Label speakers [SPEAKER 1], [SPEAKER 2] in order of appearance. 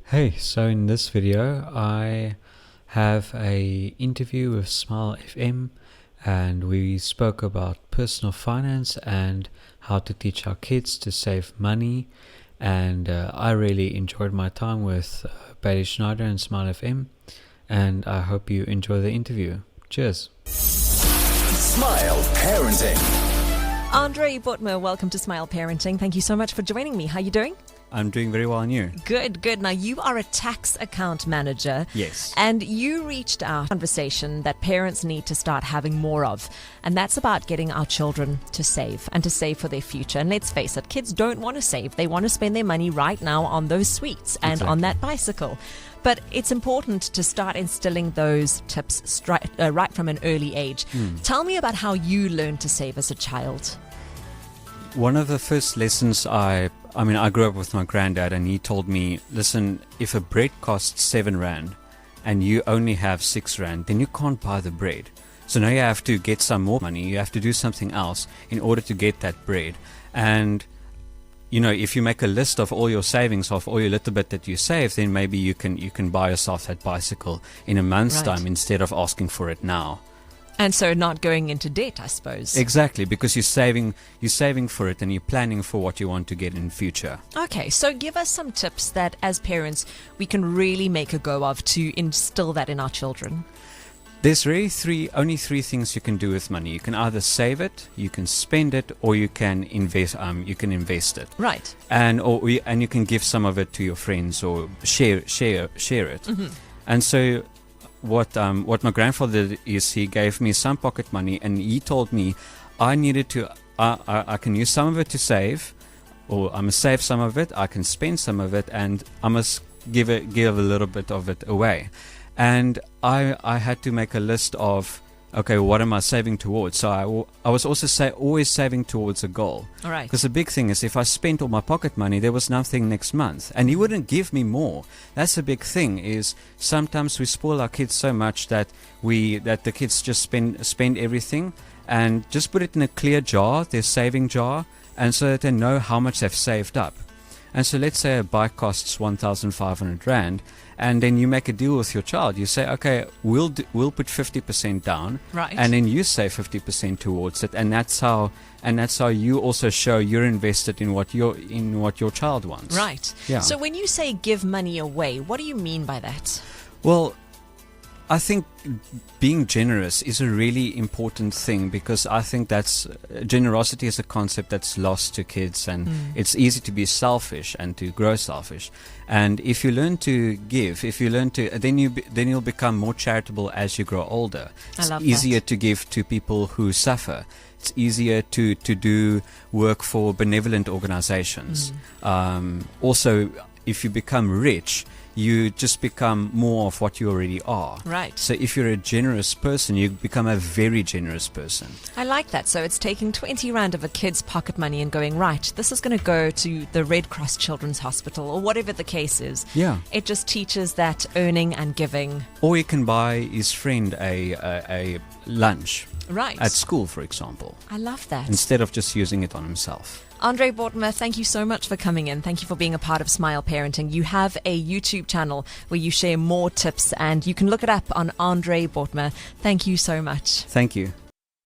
[SPEAKER 1] Hey, so in this video I have a interview with SmileFM, and we spoke about personal finance and how to teach our kids to save money, and I really enjoyed my time with Schneider and SmileFM, and I hope you enjoy the interview. Cheers.
[SPEAKER 2] Smile Parenting.
[SPEAKER 3] Andre Bothma, welcome to Smile Parenting. Thank you so much for joining me. How are you doing?
[SPEAKER 1] I'm doing very well, and you?
[SPEAKER 3] Good. Now, you are a tax account manager.
[SPEAKER 1] Yes.
[SPEAKER 3] And you reached out a conversation that parents need to start having more of. And that's about getting our children to save and to save for their future. And let's face it, kids don't want to save. They want to spend their money right now on those sweets and on that bicycle. But it's important to start instilling those tips right from an early age. Tell me about how you learned to save as a child.
[SPEAKER 1] One of the first lessons I grew up with my granddad, and he told me, listen, if a bread costs 7 rand and you only have 6 rand, then you can't buy the bread. So now you have to get some more money. You have to do something else in order to get that bread. And, you know, if you make a list of all your savings, of all your little bit that you save, then maybe you can buy yourself that bicycle in a month's time instead of asking for it now.
[SPEAKER 3] And so not going into debt, I suppose.
[SPEAKER 1] Exactly, because you're saving for it and you're planning for what you want to get in future.
[SPEAKER 3] Okay, so give us some tips that as parents we can really make a go of to instill that in our children.
[SPEAKER 1] There's really only three things you can do with money. You can either save it, you can spend it, or you can invest. You can invest it.
[SPEAKER 3] Right.
[SPEAKER 1] And you can give some of it to your friends or share it.
[SPEAKER 3] Mm-hmm.
[SPEAKER 1] And so what my grandfather did is he gave me some pocket money, and he told me I needed to I can use some of it to save, or I must save some of it, I can spend some of it, and I must give a little bit of it away. And I had to make a list of, okay, what am I saving towards? So I was also always saving towards a goal.
[SPEAKER 3] All right.
[SPEAKER 1] Because the big thing is, if I spent all my pocket money, there was nothing next month, and he wouldn't give me more. That's the big thing. Is sometimes we spoil our kids so much that the kids just spend everything, and just put it in a clear jar, their saving jar, and so that they know how much they've saved up. And so let's say a bike costs 1,500 rand, and then you make a deal with your child. You say, okay, we'll put 50% down,
[SPEAKER 3] right,
[SPEAKER 1] and then you say 50% towards it, and that's how you also show you're invested in what your child wants.
[SPEAKER 3] Right.
[SPEAKER 1] Yeah.
[SPEAKER 3] So when you say give money away, what do you mean by that?
[SPEAKER 1] Well, I think being generous is a really important thing, because I think that's generosity is a concept that's lost to kids, and it's easy to be selfish and to grow selfish. And if you learn to give, then you'll become more charitable as you grow older. It's easier to give to people who suffer. It's easier to do work for benevolent organizations. Also, if you become rich, you just become more of what you already are.
[SPEAKER 3] Right.
[SPEAKER 1] So if you're a generous person, you become a very generous person.
[SPEAKER 3] I like that. So it's taking 20 rand of a kid's pocket money and going, right, this is going to go to the Red Cross Children's Hospital, or whatever the case is.
[SPEAKER 1] Yeah.
[SPEAKER 3] It just teaches that earning and giving.
[SPEAKER 1] Or he can buy his friend a lunch.
[SPEAKER 3] Right.
[SPEAKER 1] At school, for example.
[SPEAKER 3] I love that.
[SPEAKER 1] Instead of just using it on himself.
[SPEAKER 3] Andre Bothma, thank you so much for coming in. Thank you for being a part of Smile Parenting. You have a YouTube channel where you share more tips, and you can look it up on Andre Bothma. Thank you so much.
[SPEAKER 1] Thank you.